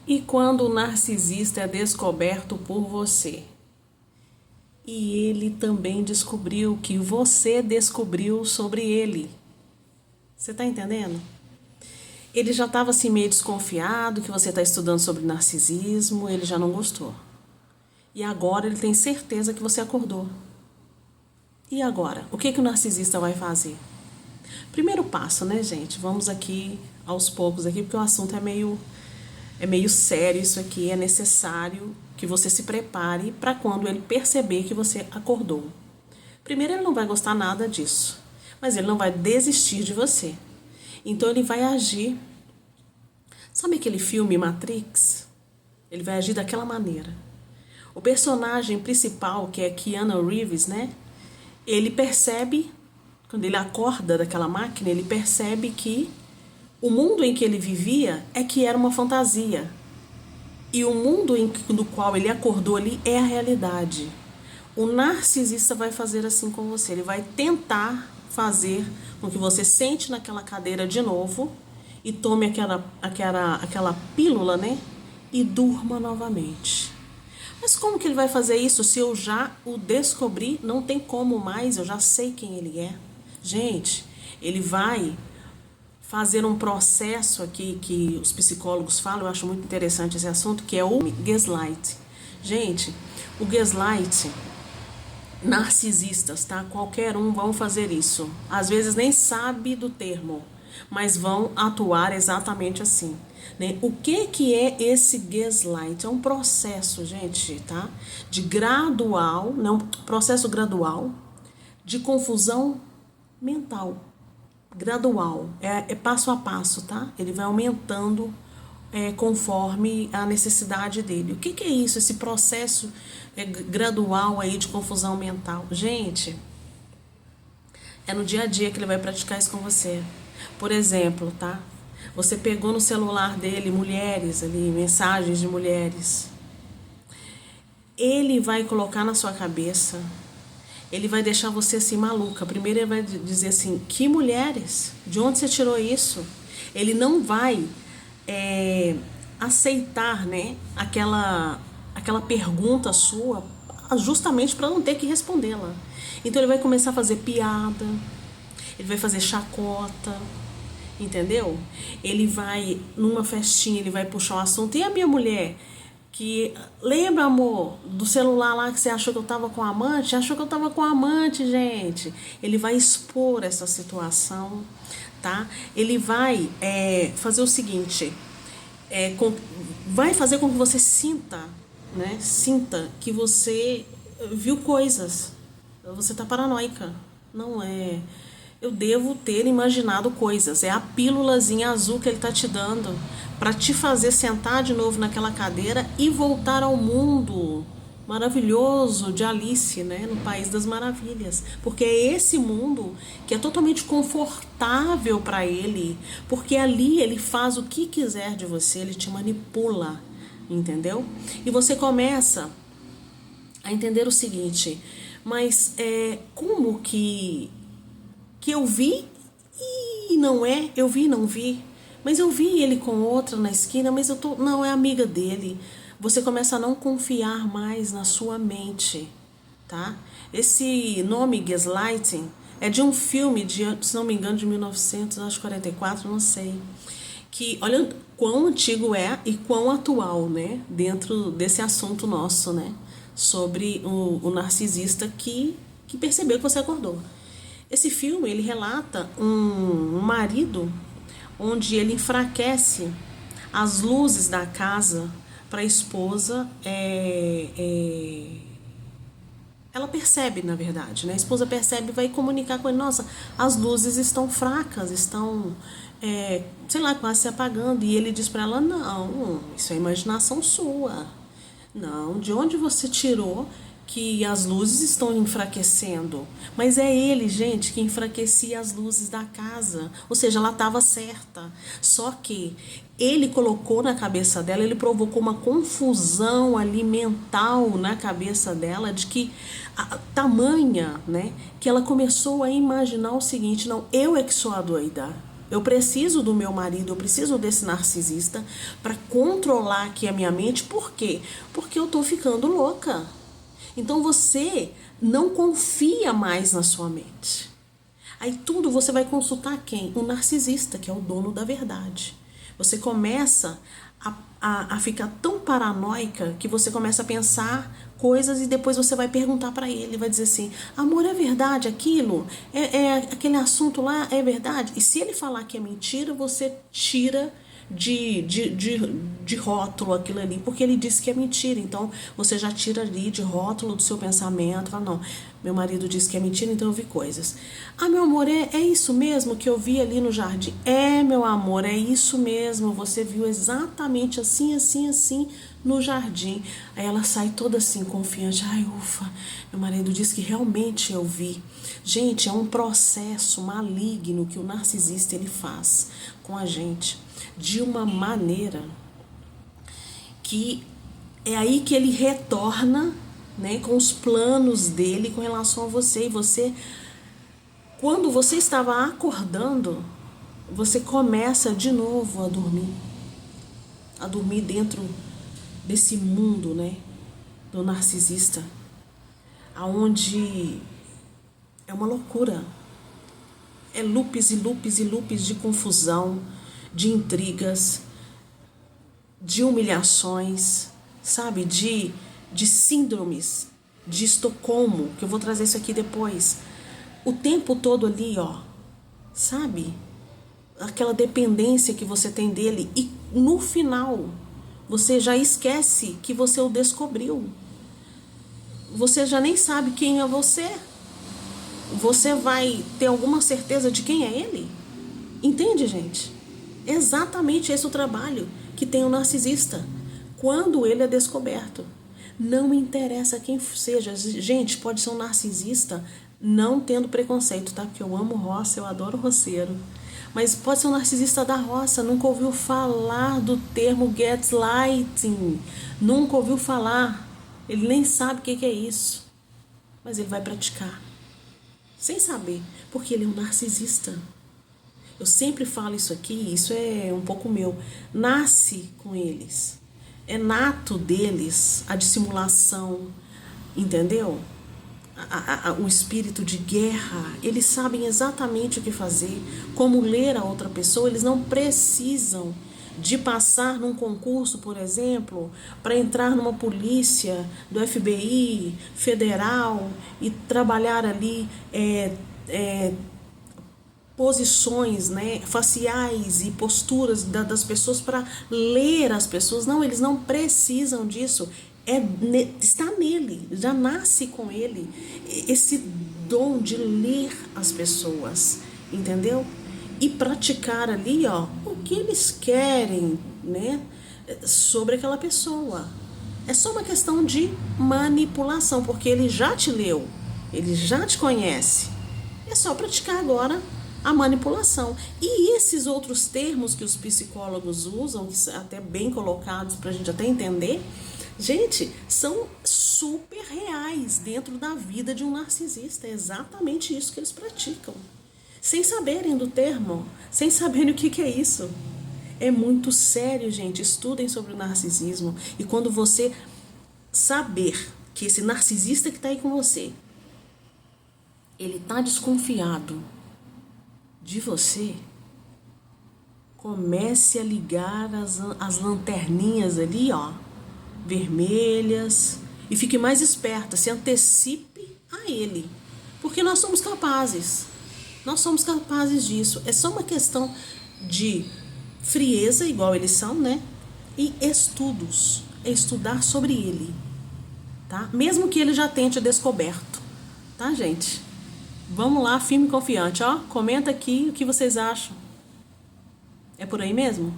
E quando o narcisista é descoberto por você? E ele também descobriu que você descobriu sobre ele. Você está entendendo? Ele já estava assim meio desconfiado que você está estudando sobre narcisismo, ele já não gostou. E agora ele tem certeza que você acordou. E agora? O que o narcisista vai fazer? Primeiro passo, né, gente? Vamos aqui aos poucos aqui, porque o assunto é meio sério isso aqui. É necessário que você se prepare para quando ele perceber que você acordou. Primeiro, ele não vai gostar nada disso, mas ele não vai desistir de você. Então ele vai agir. Sabe aquele filme Matrix? Ele vai agir daquela maneira. O personagem principal, que é Keanu Reeves, né? Ele percebe, quando ele acorda daquela máquina, ele percebe que o mundo em que ele vivia é que era uma fantasia. E o mundo no qual ele acordou ali é a realidade. O narcisista vai fazer assim com você. Ele vai tentar fazer com que você sente naquela cadeira de novo e tome aquela pílula, né? E durma novamente. Mas como que ele vai fazer isso se eu já o descobri? Não tem como mais, eu já sei quem ele é. Gente, ele vai fazer um processo aqui que os psicólogos falam, eu acho muito interessante esse assunto, que é o gaslight. Gente, o gaslight, narcisistas, tá? Qualquer um vão fazer isso. Às vezes nem sabe do termo, mas vão atuar exatamente assim, né? O que é esse gaslight? É um processo, gente, tá? De gradual, não, processo gradual de confusão mental. Gradual, é passo a passo, tá? Ele vai aumentando conforme a necessidade dele. O que é isso, esse processo gradual aí de confusão mental? Gente, é no dia a dia que ele vai praticar isso com você. Por exemplo, tá? Você pegou no celular dele mulheres ali, mensagens de mulheres. Ele vai colocar na sua cabeça, ele vai deixar você assim maluca. Primeiro ele vai dizer assim, que mulheres? De onde você tirou isso? Ele não vai aceitar, né, aquela pergunta sua justamente para não ter que respondê-la. Então ele vai começar a fazer piada, ele vai fazer chacota, entendeu? Ele vai, numa festinha, ele vai puxar o assunto. E a minha mulher, que lembra, amor, do celular lá que você achou que eu tava com amante? Achou que eu tava com amante, gente. Ele vai expor essa situação, tá? Ele vai fazer o seguinte, vai fazer com que você sinta, né? Sinta que você viu coisas. Você tá paranoica. Não é. Eu devo ter imaginado coisas. É a pílulazinha azul que ele tá te dando para te fazer sentar de novo naquela cadeira e voltar ao mundo maravilhoso de Alice, né, no País das Maravilhas, porque é esse mundo que é totalmente confortável para ele, porque ali ele faz o que quiser de você, ele te manipula, entendeu? E você começa a entender o seguinte, mas como que eu vi e não é, eu vi e não vi, mas eu vi ele com outra na esquina, mas não é amiga dele. Você começa a não confiar mais na sua mente, tá? Esse nome gaslighting é de um filme de, se não me engano, de 1944, não sei. Que olha quão antigo é e quão atual, né? Dentro desse assunto nosso, né? Sobre o narcisista que percebeu que você acordou. Esse filme, ele relata um marido onde ele enfraquece as luzes da casa para a esposa. Ela percebe, na verdade, né? A esposa percebe e vai comunicar com ele, nossa, as luzes estão fracas, estão, sei lá, quase se apagando. E ele diz para ela, não, isso é imaginação sua. Não, de onde você tirou que as luzes estão enfraquecendo? Mas é ele, gente, que enfraquecia as luzes da casa. Ou seja, ela estava certa. Só que ele colocou na cabeça dela, ele provocou uma confusão ali mental na cabeça dela, de que tamanha, né, que ela começou a imaginar o seguinte, não, eu é que sou a doida. Eu preciso do meu marido, eu preciso desse narcisista para controlar aqui a minha mente. Por quê? Porque eu tô ficando louca. Então você não confia mais na sua mente. Aí tudo você vai consultar quem? O narcisista, que é o dono da verdade. Você começa a ficar tão paranoica que você começa a pensar coisas e depois você vai perguntar para ele, vai dizer assim, amor, é verdade aquilo? Aquele assunto lá é verdade? E se ele falar que é mentira, você tira de rótulo aquilo ali, porque ele disse que é mentira. Então você já tira ali de rótulo do seu pensamento, fala, não, meu marido disse que é mentira, então eu vi coisas. Ah, meu amor, é isso mesmo que eu vi ali no jardim? É, meu amor, é isso mesmo, você viu exatamente assim, assim, assim no jardim. Aí ela sai toda assim, confiante, ai, ufa, meu marido disse que realmente eu vi. Gente, é um processo maligno que o narcisista ele faz com a gente, de uma maneira que é aí que ele retorna, né, com os planos dele com relação a você. E você, quando você estava acordando, você começa de novo a dormir dentro desse mundo, né, do narcisista, aonde é uma loucura, é loops e loops e loops de confusão, de intrigas, de humilhações, sabe, de síndromes de Estocolmo, que eu vou trazer isso aqui depois, o tempo todo ali, ó, sabe, aquela dependência que você tem dele, e no final você já esquece que você o descobriu, você já nem sabe quem é você. Você vai ter alguma certeza de quem é ele? Entende, gente? Exatamente esse é o trabalho que tem o narcisista quando ele é descoberto. Não interessa quem seja. Gente, pode ser um narcisista não tendo preconceito, tá? Porque eu amo roça, eu adoro roceiro. Mas pode ser um narcisista da roça, nunca ouviu falar do termo gaslighting. Nunca ouviu falar. Ele nem sabe o que é isso. Mas ele vai praticar. Sem saber, porque ele é um narcisista. Eu sempre falo isso aqui, isso é um pouco meu. Nasce com eles. É nato deles a dissimulação, entendeu? O espírito de guerra. Eles sabem exatamente o que fazer, como ler a outra pessoa. Eles não precisam de passar num concurso, por exemplo, para entrar numa polícia do FBI federal e trabalhar ali posições, né, faciais e posturas das pessoas para ler as pessoas. Não, eles não precisam disso. Está nele, já nasce com ele esse dom de ler as pessoas, entendeu? E praticar ali, ó, o que eles querem, né, sobre aquela pessoa. É só uma questão de manipulação, porque ele já te leu, ele já te conhece. É só praticar agora a manipulação. E esses outros termos que os psicólogos usam, que são até bem colocados para a gente até entender, gente, são super reais dentro da vida de um narcisista. É exatamente isso que eles praticam. Sem saberem do termo, sem saberem o que é isso. É muito sério, gente. Estudem sobre o narcisismo. E quando você saber que esse narcisista que está aí com você, ele está desconfiado de você, comece a ligar as lanterninhas ali, ó, vermelhas, e fique mais esperta, se antecipe a ele, porque nós somos capazes disso. É só uma questão de frieza, igual eles são, né, e estudos, é estudar sobre ele, tá? Mesmo que ele já tenha te descoberto, tá, gente? Vamos lá, firme e confiante, ó. Comenta aqui o que vocês acham. É por aí mesmo?